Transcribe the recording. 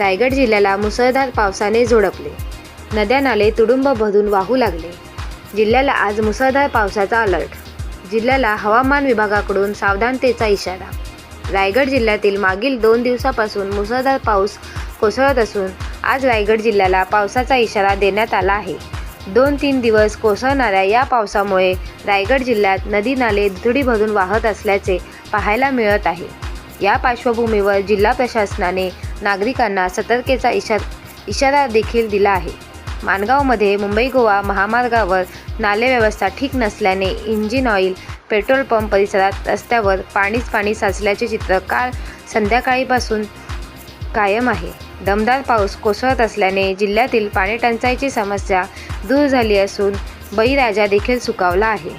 रायगड जिल्ह्याला मुसळधार पावसाने झोडपले. नद्या नाले तुडुंब भरून वाहू लागले. जिल्ह्याला आज मुसळधार पावसाचा अलर्ट. जिल्ह्याला हवामान विभागाकडून सावधानतेचा इशारा. रायगड जिल्ह्यातील मागील 2 दिवसापासून मुसळधार पाऊस कोसळत असून आज रायगड जिल्ह्याला पावसाचा इशारा देण्यात आला आहे. 2-3 दिवस कोसळणाऱ्या या पावसामुळे रायगड जिल्ह्यात नदी नाले दुथडी भरून वाहत असल्याचे पाहायला मिळत आहे. या पार्श्वभूमीवर जिल्हा प्रशासनाने नागरिकांना सतर्कतेचा इशारा देखील दिला आहे. माणगावमध्ये मुंबई-गोवा महामार्गावर नाले व्यवस्था ठीक नसल्याने इंजिन ऑइल पेट्रोल पंप परिसरात रस्त्यावर पाणी साचल्याचे चित्र काल संध्याकाळीपासून कायम आहे. दमदार पाऊस कोसळत असल्याने जिल्ह्यातील पाणीटंचाईची समस्या दूर झाली असून बळीराजा देखील सुखावला आहे.